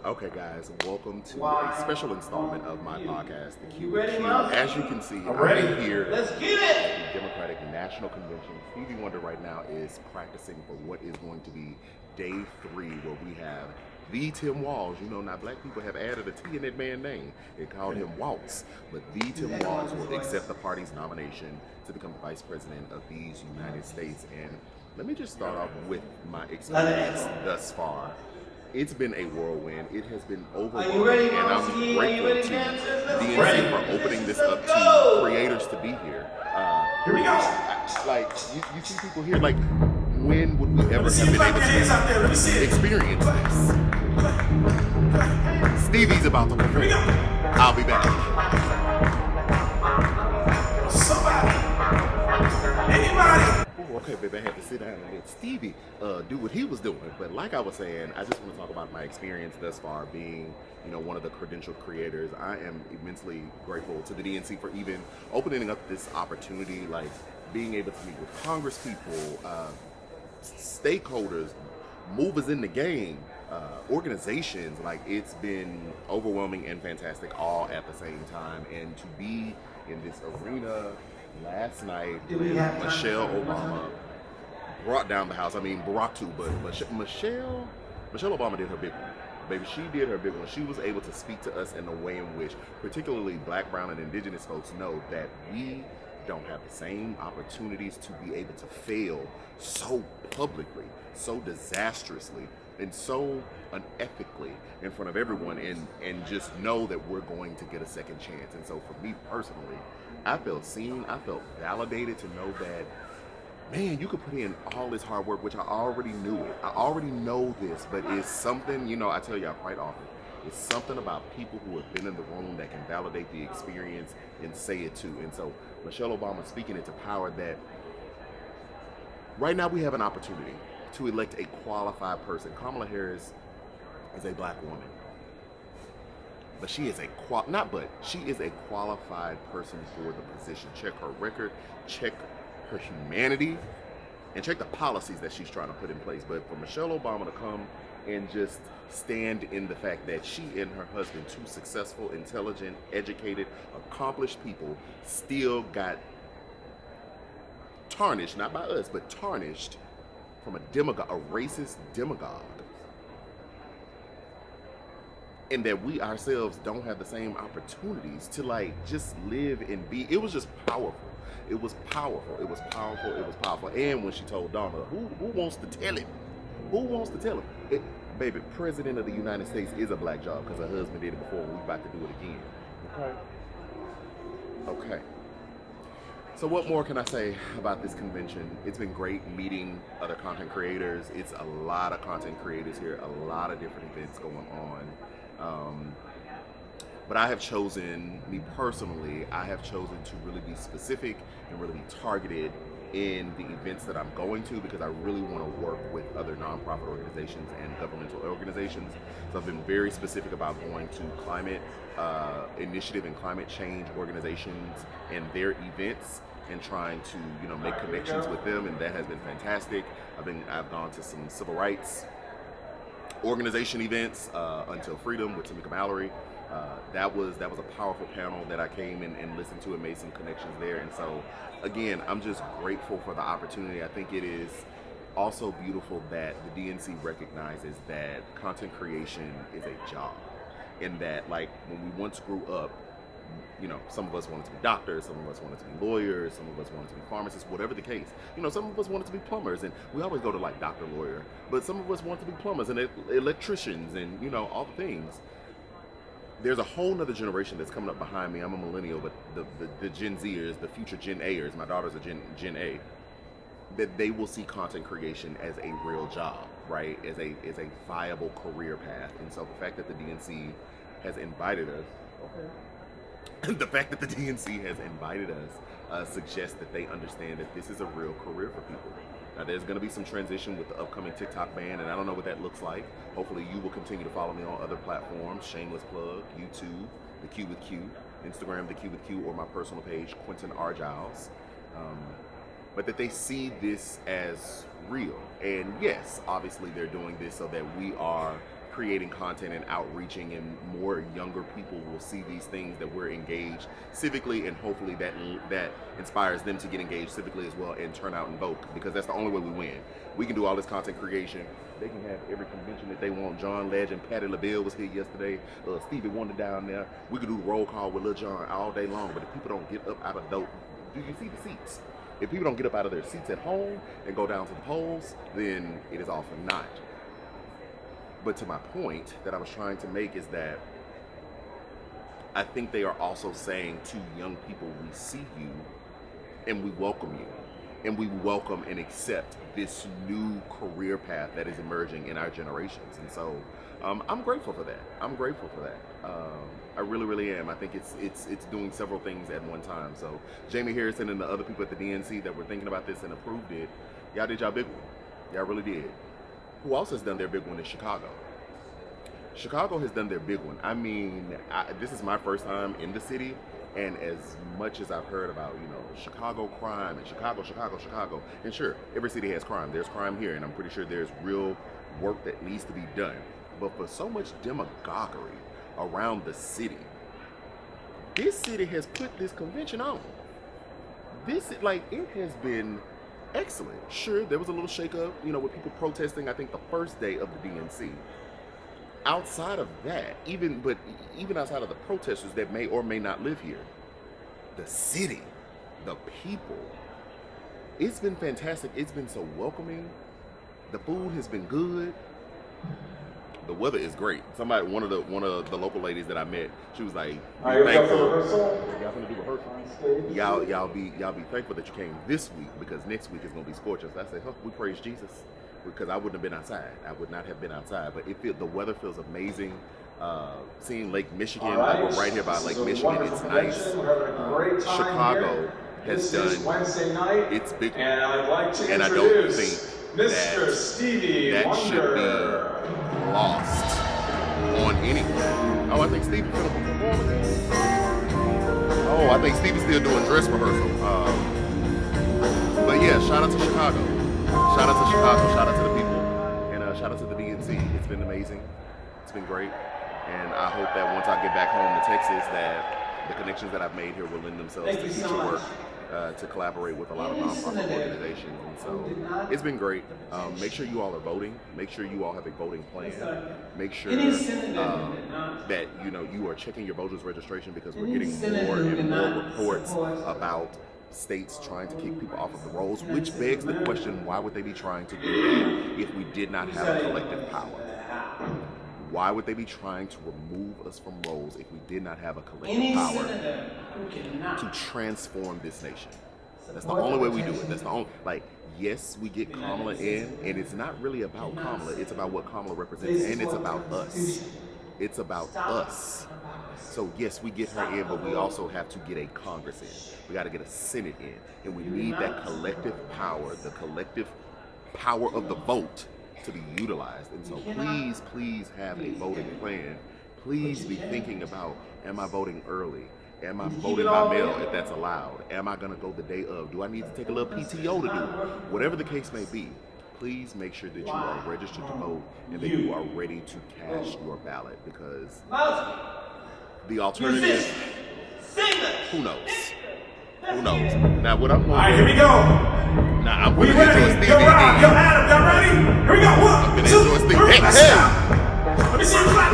Okay, guys, welcome to a special installment of my podcast, The Q with Q. As you can see, I'm here at the Democratic National Convention. Stevie Wonder right now is practicing for what is going to be day 3, where we have the Tim Walz. You know, now black people have added a T in that man's name. They called him Waltz. But the Tim Walz will accept the party's nomination to become the Vice President of these United States. And let me just start off with my experience thus far. It's been a whirlwind. It has been overwhelming, and I'm grateful to DNC for opening this up to creators to be here. Here we go. You see people here, like, when would we ever have been able to experience this? Stevie's about to perform. I'll be back. Somebody. Anybody. Okay, baby, I had to sit down and let Stevie do what he was doing. But like I was saying, I just want to talk about my experience thus far being, one of the credentialed creators. I am immensely grateful to the DNC for even opening up this opportunity, like being able to meet with Congress people, stakeholders, movers in the game, organizations. Like, it's been overwhelming and fantastic all at the same time. And to be in this arena last night when Michelle Obama brought down the House. I mean, Barack too, but Michelle Obama did her big one. Baby, she did her big one. She was able to speak to us in a way in which particularly black, brown, and indigenous folks know that we don't have the same opportunities to be able to fail so publicly, so disastrously, and so unethically in front of everyone, and just know that we're going to get a second chance. And so for me personally, I felt seen, I felt validated to know that, man, you could put in all this hard work, which I already knew it. I already know this, but it's something, I tell y'all quite often, it's something about people who have been in the room that can validate the experience and say it too. And so Michelle Obama speaking into power that right now we have an opportunity to elect a qualified person. Kamala Harris is a black woman, but she is a qualified person for the position. Check her record, check her humanity, and check the policies that she's trying to put in place. But for Michelle Obama to come and just stand in the fact that she and her husband, two successful, intelligent, educated, accomplished people, still got tarnished, not by us, but tarnished from a demagogue, a racist demagogue. And that we ourselves don't have the same opportunities to just live and be. It was just powerful. It was powerful. It was powerful. It was powerful. And when she told Donna, who wants to tell him? Who wants to tell him? Baby, President of the United States is a black job because her husband did it before and we're about to do it again. Okay. So what more can I say about this convention? It's been great meeting other content creators. It's a lot of content creators here, a lot of different events going on. But I have chosen, me personally, to really be specific and really be targeted in the events that I'm going to, because I really want to work with other nonprofit organizations and governmental organizations. So I've been very specific about going to climate initiative and climate change organizations and their events and trying to, make connections with them, and that has been fantastic. I've gone to some civil rights organization events, Until Freedom with Tamika Mallory. That was a powerful panel that I came and listened to and made some connections there. And so, again, I'm just grateful for the opportunity. I think it is also beautiful that the DNC recognizes that content creation is a job, and that, like, when we once grew up, some of us wanted to be doctors, some of us wanted to be lawyers, some of us wanted to be pharmacists, whatever the case. Some of us wanted to be plumbers, and we always go to doctor, lawyer, but some of us wanted to be plumbers and electricians and, all the things. There's a whole nother generation that's coming up behind me. I'm a millennial, but the Gen Zers, the future Gen A'ers, my daughters are Gen A, that they will see content creation as a real job, right? As a viable career path. And so the fact that the DNC has invited us, the fact that the DNC has invited us suggests that they understand that this is a real career for people. Now, there's going to be some transition with the upcoming TikTok ban, and I don't know what that looks like. Hopefully, you will continue to follow me on other platforms, shameless plug, YouTube, The Q with Q, Instagram, The Q with Q, or my personal page, Quentin R. Giles. But that they see this as real. And yes, obviously, they're doing this so that we are creating content and outreaching, and more younger people will see these things, that we're engaged civically, and hopefully that inspires them to get engaged civically as well and turn out and vote, because that's the only way we win. We can do all this content creation. They can have every convention that they want. John Legend, Patti LaBelle was here yesterday. Stevie Wonder down there. We could do the roll call with Lil Jon all day long, but if people don't get up out of do you see the seats? If people don't get up out of their seats at home and go down to the polls, then it is all for naught. But to my point that I was trying to make is that I think they are also saying to young people, we see you and we welcome you. And we welcome and accept this new career path that is emerging in our generations. And so I'm grateful for that. I'm grateful for that. I really, really am. I think it's doing several things at one time. So Jamie Harrison and the other people at the DNC that were thinking about this and approved it, y'all did y'all big one. Y'all really did. Who else has done their big one is Chicago. Chicago has done their big one. I mean, this is my first time in the city, and as much as I've heard about, Chicago crime and Chicago, and sure, every city has crime. There's crime here, and I'm pretty sure there's real work that needs to be done. But for so much demagoguery around the city, this city has put this convention on. It has been excellent. Sure, there was a little shakeup, with people protesting, I think, the first day of the DNC. Outside of that, even outside of the protesters that may or may not live here, the city, the people, it's been fantastic. It's been so welcoming. The food has been good. The weather is great. One of the local ladies that I met, she was like, "Be thankful. Y'all gonna do rehearsal? Y'all be thankful that you came this week, because next week is gonna be scorching." So I said, we praise Jesus, because I wouldn't have been outside. I would not have been outside. But the weather feels amazing. Seeing Lake Michigan, we're right here by Lake Michigan. It's nice. Chicago has done its big one, and I don't think that should be lost on anyone. Oh, I think Stevie's going to perform again. Oh, I think Stevie's still doing dress rehearsal. But yeah, shout out to Chicago. Shout out to Chicago. Shout out to the people. And shout out to the DNC. It's been amazing. It's been great. And I hope that once I get back home to Texas, that the connections that I've made here will lend themselves to future work. To collaborate with a lot of nonprofit organizations, and so it's been great. Make sure you all are voting. Make sure you all have a voting plan. Make sure that you are checking your voters registration, because we're getting more and more reports about states trying to kick people off of the rolls, which begs the question: why would they be trying to do that if we did not have a collective power? Why would they be trying to remove us from roles if we did not have a collective power to transform this nation? That's the only way we do it. That's the only, yes, we get Kamala in, and it's not really about Kamala. It's about what Kamala represents, and it's about us. It's about us. So yes, we get her in, but we also have to get a Congress in. We got to get a Senate in, and we need that collective power, the collective power of the vote, to be utilized. And so please have a voting plan. Please be thinking about, am I voting early? Am I voting by mail if that's allowed? Am I going to go the day of? Do I need to take a little PTO to do it? Whatever the case may be, please make sure that you are registered to vote and that you are ready to cast your ballot, because the alternative, who knows? Who knows? Now what I'm going to do. All right, here we go. Now I'm going to get to a Stevie. Yo, Adam, y'all ready? Here we go. 1, 2, 3, let's go. Let me see you clap.